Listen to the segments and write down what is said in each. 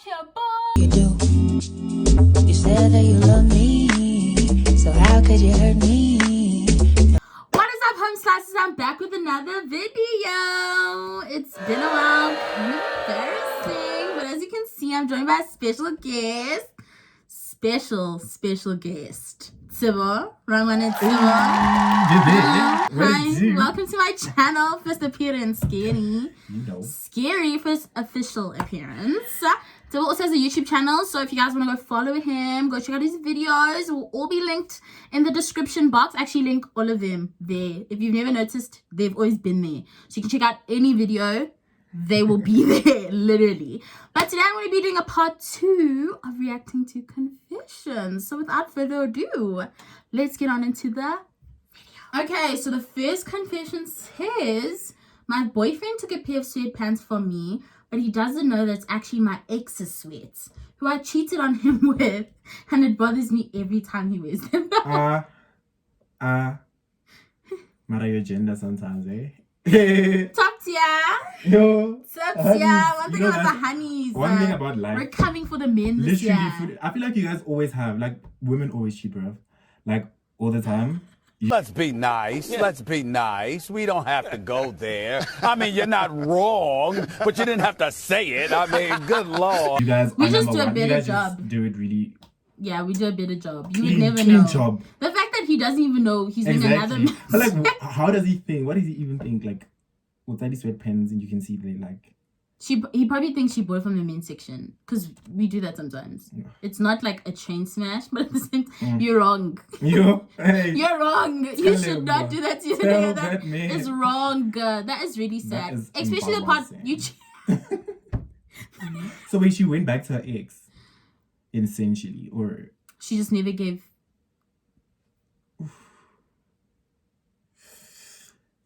You do. You said that you love me, so how could you hurt me? What is up, home slices? I'm back with another video. It's been a while, kind of embarrassing, but as you can see, I'm joined by a special guest. Special guest. Tsebo, rangwane.tsebo. Hi, welcome to my channel. First appearance, Scary. Scary first official appearance. Tsebo also has a YouTube channel, so if you guys want to go follow him, go check out his videos. Will all be linked in the description box. Actually, link all of them there. If you've never noticed, they've always been there. So you can check out any video. They will be there, literally. But today I'm going to be doing a part 2 of reacting to confessions. So without further ado, let's get on into the video. Okay, so the first confession says, my boyfriend took a pair of sweatpants for me, but he doesn't know that it's actually my ex's sweats, who I cheated on him with, and it bothers me every time he wears them. Mara your gender sometimes, eh? Top tier. Yo. Top tier. One thing about the honeys. One thing about life. We're coming for the men this literally, year. I feel like you guys always have, like, women always cheat, bro. Like, all the time. Let's be nice. Yeah. Let's be nice. We don't have to go there. I mean, you're not wrong, but you didn't have to say it. I mean, good Lord. You guys, we just do a better you guys job. Just do it really. Yeah, we do a better job. You clean, would never clean know. Job. The fact that he doesn't even know he's doing another. But like, how does he think? What does he even think? Like, what's that? These sweatpants, and you can see they like. He probably thinks she bought it from the men's section, because we do that sometimes. Yeah. It's not like a chain smash, but at the same time, you're wrong. You're wrong. You should not do that to your nigga. That is wrong. That is really sad. Is especially the part you. So wait, she went back to her ex, essentially, or she just never gave.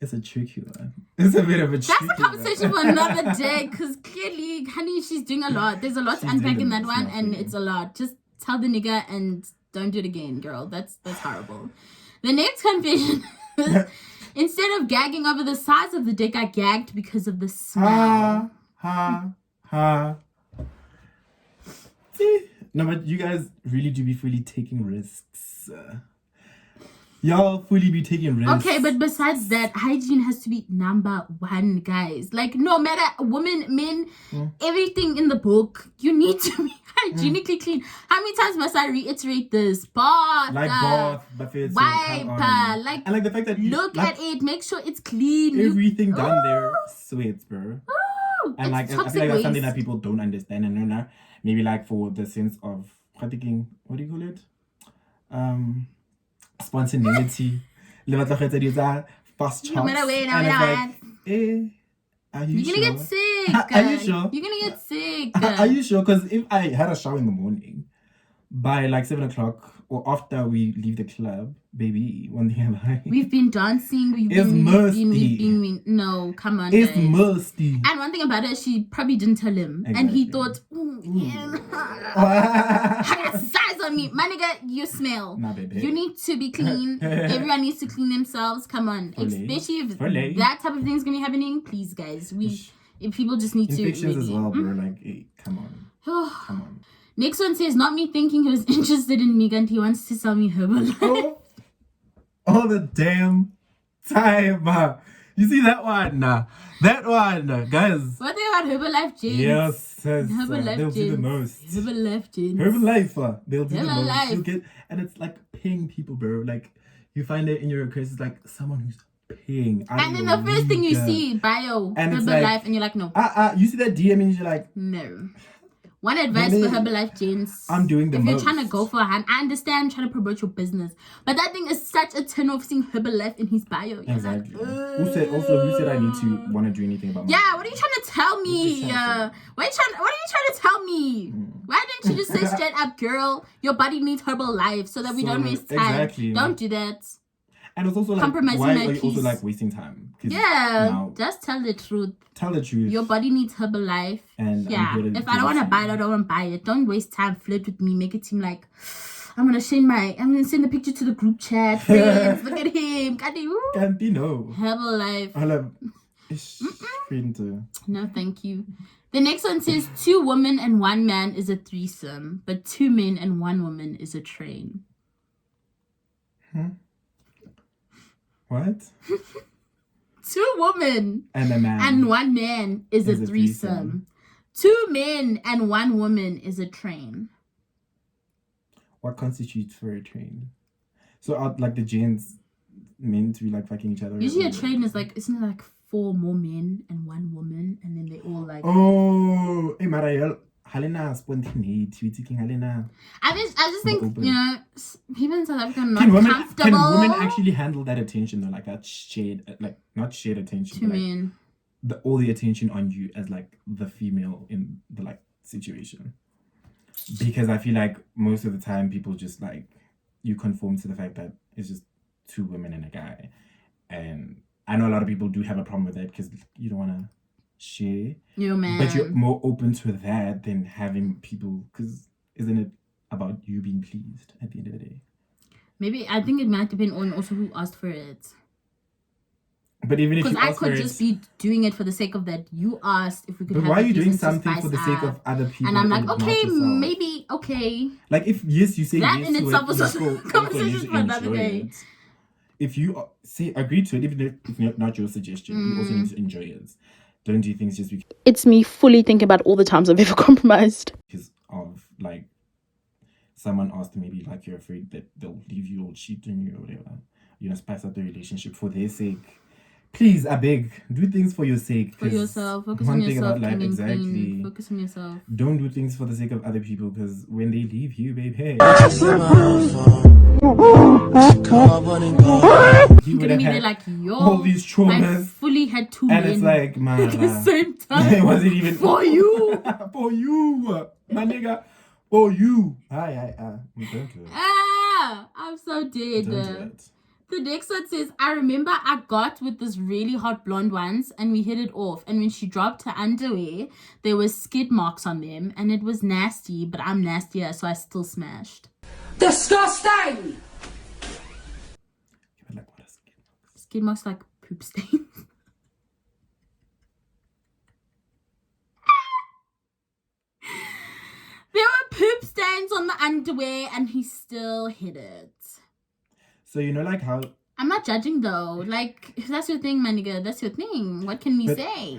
It's a tricky one. It's a bit of a tricky one. That's a conversation for another day, because clearly, honey, she's doing a lot. There's a lot to unpack in that one, and it's a lot. Just tell the nigga and don't do it again, girl. That's horrible. The next confession is, instead of gagging over the size of the dick, I gagged because of the smell. No, but you guys really do be fully taking risks. Y'all fully be taking risks. Okay, but besides that, hygiene has to be number one, guys. Like, no matter women, men, everything in the book, you need to be hygienically clean. How many times must I reiterate this? Bath, buffets, wipe, like, and like the fact that look at it, make sure it's clean. Everything down there sweats, bro. And like, I feel like that's something that people don't understand, and know. Maybe like for the sense of what do you call it? Spontaneity. Fast chops. No matter where, are you You're gonna get sick. Are you sure? You're gonna get sick. Are you sure? Because if I had a shower in the morning, by like 7 o'clock or after we leave the club, baby, one thing about we've been dancing. We've been no, come on. It's musty. And one thing about it, she probably didn't tell him, and he thought, size on me, my nigga. You smell. Nah, baby. You need to be clean. Everyone needs to clean themselves. Come on, especially if that type of thing is gonna be happening. Please, guys, if people just need infections to as well, bro. Like, hey, come on. Come on. Next one says, not me thinking he was interested in me and he wants to sell me Herbalife. All the damn time. You see that one? That one, guys. What thing about Herbalife James? Yes, Herbalife they'll James. do the most. Herbalife James. Herbalife, they'll do the most. You'll get, and it's like paying people, bro. Like, you find it in your request, it's like someone who's paying. And then the first thing you see, bio, and Herbalife, like, and you're like, no. You see that DM and you're like, no. One advice for Herbalife James. I'm doing the most. If you're trying to go for a hand, I understand trying to promote your business. But that thing is such a turn off seeing Herbalife in his bio. You're exactly. Like, who said I need to want to do anything about my what are you trying to tell me? What are you trying to tell me? Why didn't you just say straight up, girl, your body needs Herbalife so that we don't waste time. Exactly. Don't do that. And it's also like, why are you also like wasting time? Just tell the truth. Tell the truth. Your body needs Herbalife. And if I don't want to buy it, I don't want to buy it. Don't waste time. Flirt with me. Make it seem like I'm gonna send the picture to the group chat. Friends, look at him. Can't you know? Herbalife. No, thank you. The next one says 2 women and 1 man is a threesome, but 2 men and 1 woman is a train. What? 2 women and a man and 1 man is a threesome. 2 men and 1 woman is a train. What constitutes for a train? So out like the gents meant to be like fucking each other. Usually a train is like, isn't it like 4 more men and 1 woman, and then they all like. Oh, hey Mariel, Halena spontaneity, we thinking Halena. I just think open. you know, people in South Africa are not comfortable. Can women actually handle that attention though, like that shared, like not shared attention, To but like men. all the attention on you as like the female in the like situation? Because I feel like most of the time people just like you conform to the fact that it's just 2 women and a guy, and I know a lot of people do have a problem with that because you don't want to share. Yo, man. But you're more open to that than having people, because isn't it about you being pleased at the end of the day? Maybe I think it might depend on also who asked for it. But even if you because I ask for could just be doing it for the sake of that you asked if we could. But have why are you doing decent something for the sake up. of other people? And I'm like, and not okay, yourself? maybe, okay. Like if yes, you say That yes in to itself it, was you a also conversation need to for another enjoy day. it. If you say agree to it, even if it's not your suggestion, you also need to enjoy it. Don't do things just It's me fully thinking about all the times I've ever compromised. because of like someone asked, maybe like you're afraid that they'll leave you or cheat on you or whatever. You know, spice up the relationship for their sake. Please, I beg, do things for your sake. For yourself. Focus one on thing yourself. about life, exactly. Focus on yourself. Don't do things for the sake of other people, because when they leave you, babe, hey. You would have had like, yo, all these traumas. I fully had 2 And men it's like, man, at the same time. it wasn't even for you. for you, my nigga. For you. Don't do it. I'm so dead. Don't do it. The next one says, I remember I got with this really hot blonde once and we hit it off. And when she dropped her underwear, there was skid marks on them. And it was nasty, but I'm nastier, so I still smashed. Disgusting! Like, what is skid marks? Skid marks like poop stains. There were poop stains on the underwear and he still hit it. So you know, like how I'm not judging though. Like, if that's your thing, my nigga, that's your thing. What can we say?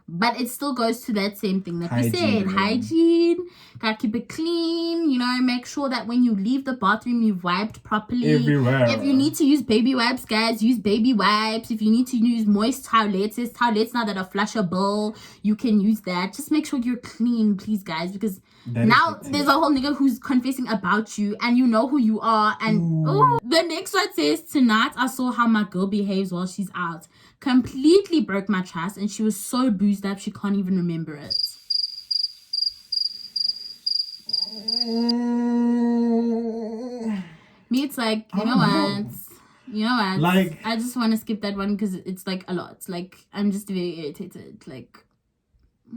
But it still goes to that same thing that we said. Hygiene. Gotta keep it clean. You know, make sure that when you leave the bathroom, you've wiped properly. everywhere. If you need to use baby wipes, guys, use baby wipes. If you need to use moist towelettes, there's towelettes now that are flushable. You can use that. Just make sure you're clean, please, guys, because now there's a whole nigga who's confessing about you and you know who you are. And the next one says, tonight I saw how my girl behaves while she's out. Completely broke my trust and she was so boozed up she can't even remember it. Me, it's like, you know what? Like, I just want to skip that one because it's like a lot. Like, I'm just very irritated. Like,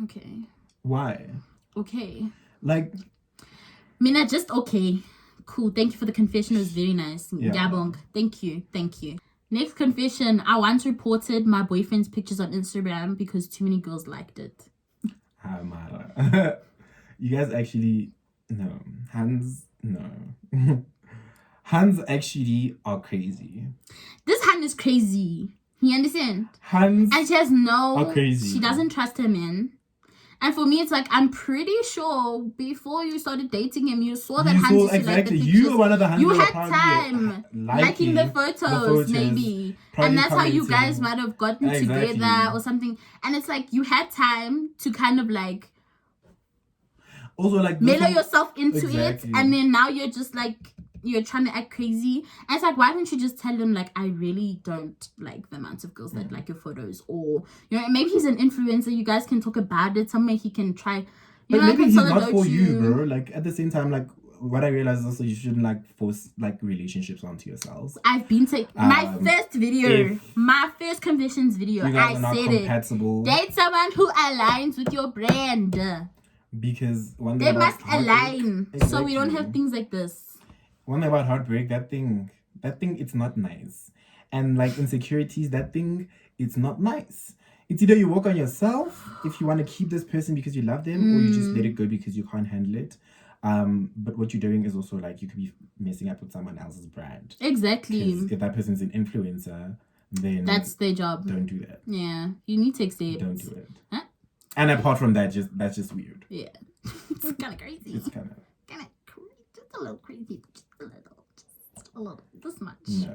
okay. why? Okay. Like, Mina, just okay. Cool. Thank you for the confession. It was very nice. Yeah. Gabong. Thank you. Next confession. I once reported my boyfriend's pictures on Instagram because too many girls liked it. Mara. You guys actually, no. Hands actually are crazy. This Han is crazy. You understand? Hands And she has are crazy. She doesn't trust her man. And for me, it's like, I'm pretty sure before you started dating him, you saw that Hans used to like the pictures. You were one of the Hans You that had were time liking the photos, maybe. And that's how you guys might have gotten together or something. And it's like, you had time to kind of like also like mellow yourself into it. And then now you're just like, you're trying to act crazy. And it's like, why don't you just tell him, like, I really don't like the amount of girls that like your photos, or, you know, maybe he's an influencer, you guys can talk about it, somewhere he can try, but maybe he's not for you, bro. Like, at the same time, like, what I realize is also you shouldn't like force like relationships onto yourselves. I've been to my first video, my first confessions video, I said it, date someone who aligns with your brand, because one they must align, so we don't have things like this. One thing about heartbreak, that thing, it's not nice. And like insecurities, that thing, it's not nice. It's either you work on yourself if you want to keep this person because you love them, or you just let it go because you can't handle it. But what you're doing is also like you could be messing up with someone else's brand. Exactly. If that person's an influencer, then that's their job. Don't do that. Yeah, you need to accept. Don't do it. Huh? And apart from that, that's just weird. Yeah, it's kind of crazy. It's kind of crazy, just a little crazy, just a little, this much. No.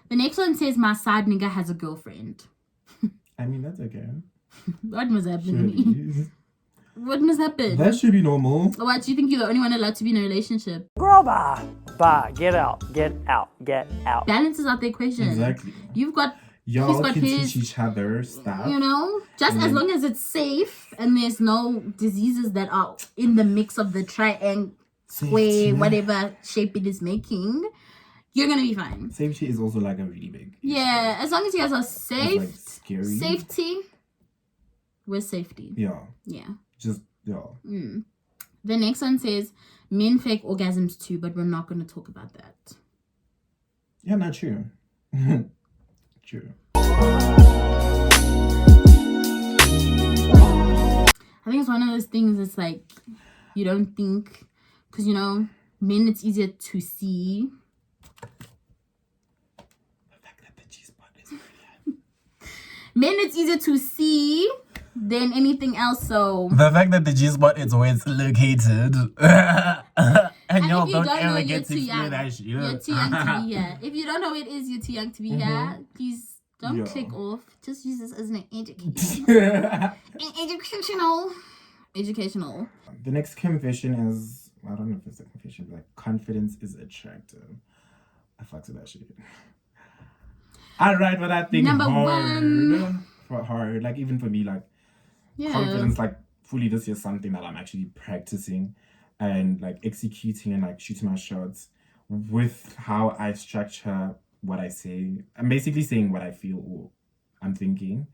The next one says my side nigga has a girlfriend. I mean, that's okay. What must happen to me? What must happen? That should be normal. What, do you think you're the only one allowed to be in a relationship? Girl, bye, get out. Balances out the equation. Exactly. You've got Y'all got can his, teach each other stuff. You know, just as long as it's safe and there's no diseases that are in the mix of the triangle, square, whatever shape it is making, you're gonna be fine. Safety is also like a really big issue. Yeah, as long as you guys are safe. It's like scary. Safety. With safety. Yeah. Yeah. Just, yeah. The next one says, men fake orgasms too, but we're not going to talk about that. Yeah, not true. True. I think it's one of those things, it's like, you don't think, because, you know, men, it's easier to see. The fact that the G-spot is Men, it's easier to see than anything else, so... The fact that the G-spot is where it's located. and y'all don't ever get to explain that shit. You're too young to be here. If you don't know what it is, you're too young to be here. Please don't click off. Just use this as an educational. The next confession is, I don't know if it's a confession, but like, confidence is attractive. I fucked with that shit. I write what I think Number hard. one. For hard. Like, even for me, like, Yeah. confidence, like, fully this is something that I'm actually practicing and like executing and like shooting my shots with how I structure what I say. I'm basically saying what I feel or I'm thinking,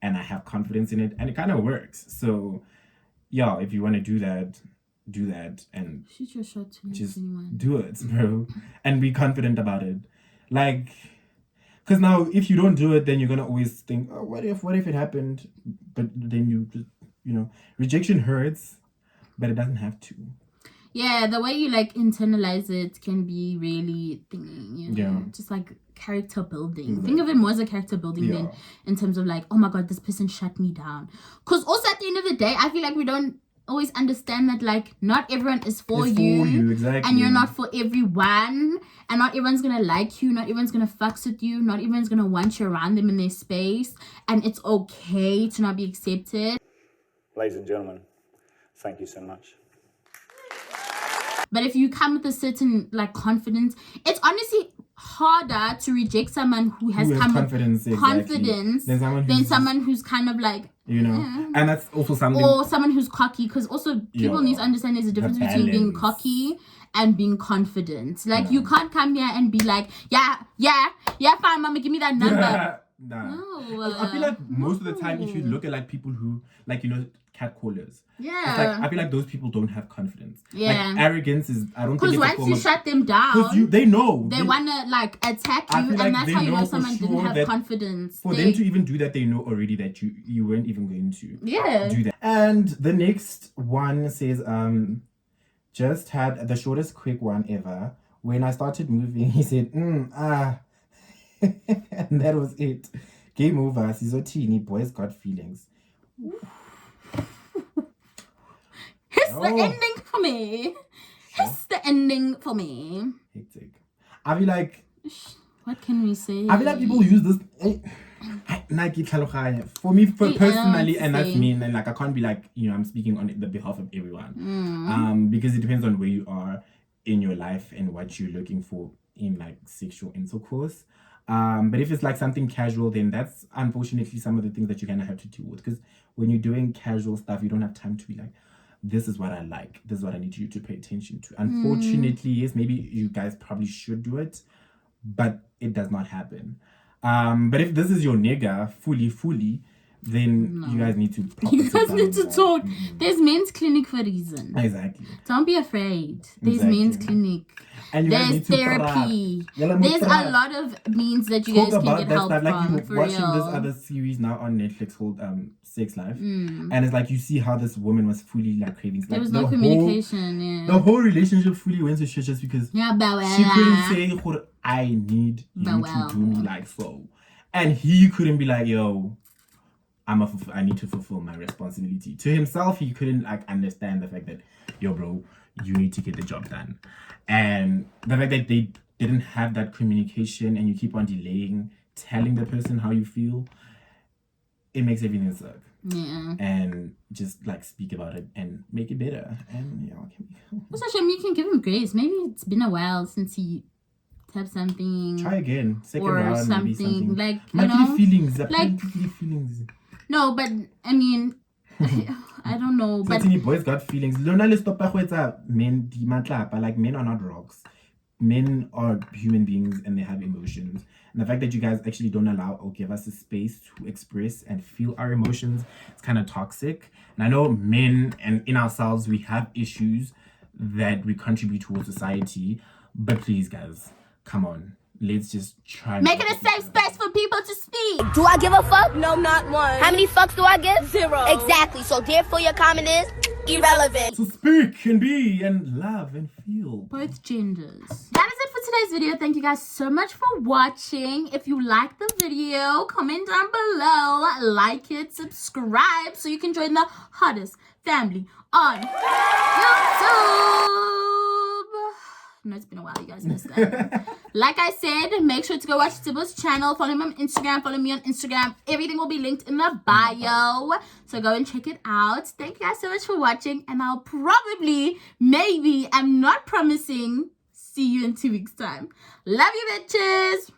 and I have confidence in it, and it kind of works. So yeah, if you want to do that and Shoot your shot to just anyone. do it, bro, and be confident about it. Like, because now if you don't do it, then you're gonna always think, oh, what if it happened? But then you just, you know, rejection hurts, but it doesn't have to. Yeah, the way you like internalize it can be really thingy, you know? Yeah. Just like character building. Exactly. Think of it more as a character building than in terms of like, oh my god, this person shut me down. Because also at the end of the day, I feel like we don't always understand that like not everyone is for you. Exactly. And you're not for everyone. And not everyone's gonna like you. Not everyone's gonna fucks with you. Not everyone's gonna want you around them in their space. And it's okay to not be accepted. Ladies and gentlemen, thank you so much. But if you come with a certain like confidence, it's honestly harder to reject someone who has confidence than someone who's kind of like, you know, and that's also something, or someone who's cocky, because also people need to understand there's a difference between being cocky and being confident. Like you can't come here and be like, yeah, fine, mama, give me that number. No. I feel like most of the time, if you look at like people who, like, you know, catcallers, it's like, I feel like those people don't have confidence. Yeah, like, arrogance is, I don't think it's because once you shut them down, they know they wanna like attack you, and that's how you know someone didn't have confidence. For them to even do that, they know already that you weren't even going to do that. And the next one says, just had the shortest quick one ever. When I started moving, he said, and that was it. Game over. Sizotini, boys got feelings. It's the ending for me. It's the ending for me. Hectic. I feel like, what can we say? I feel like people use this. For me, personally, and that's me, and like I can't be like, you know, I'm speaking on the behalf of everyone. Because it depends on where you are in your life and what you're looking for in like sexual intercourse. But if it's like something casual, then that's unfortunately some of the things that you're gonna have to deal with. Because when you're doing casual stuff, you don't have time to be like, this is what I like, this is what I need you to pay attention to. Unfortunately, yes, maybe you guys probably should do it, but it does not happen. But if this is your nigga fully, then you guys need to You guys need to talk. Mm-hmm. There's men's clinic for a reason. Exactly. Don't be afraid. There's Exactly. men's clinic. And you guys There's need to therapy. Praat. There's a lot of means that you guys Talk can about get that help stuff. Like from. you're For watching real. this other series now on Netflix called Sex Life, Mm. and it's like you see how this woman was fully like craving. There Like, was no communication. The whole relationship fully went to shit just because Yeah, she couldn't say, "Khore, I need you to do me like so," and he couldn't be like, "Yo, I need to fulfill my responsibility." To himself, he couldn't like understand the fact that, "Yo, bro, you need to get the job done," and the fact that they didn't have that communication and you keep on delaying telling the person how you feel, it makes everything suck. Yeah. And just like speak about it and make it better. And Also, Shem, you can give him grace. Maybe it's been a while since he tapped something. try again. Second or round, maybe something. Like, you my know, feelings. like- Feelings. No, but I mean, I don't know. So But tiny boys got feelings. Lona le stop men di matlapa. Like men are not rocks. Men are human beings and they have emotions. And the fact that you guys actually don't allow or give us a space to express and feel our emotions, it's kind of toxic. And I know men and in ourselves, we have issues that we contribute towards society. But please, guys, come on. Let's just try. make it a safe space for people to speak. Do I give a fuck? No, not one. How many fucks do I give? 0. Exactly. So therefore your comment is irrelevant. To speak and be and love and feel. Both genders. That is it for today's video. Thank you guys so much for watching. If you like the video, comment down below, like it, subscribe so you can join the hottest family on YouTube. No, it's been a while. You guys missed that. Like I said, make sure to go watch Tsebo's channel. Follow him on Instagram. Follow me on Instagram. Everything will be linked in the bio. So go and check it out. Thank you guys so much for watching. And I'll probably, maybe, I'm not promising, see you in 2 weeks' time. Love you, bitches.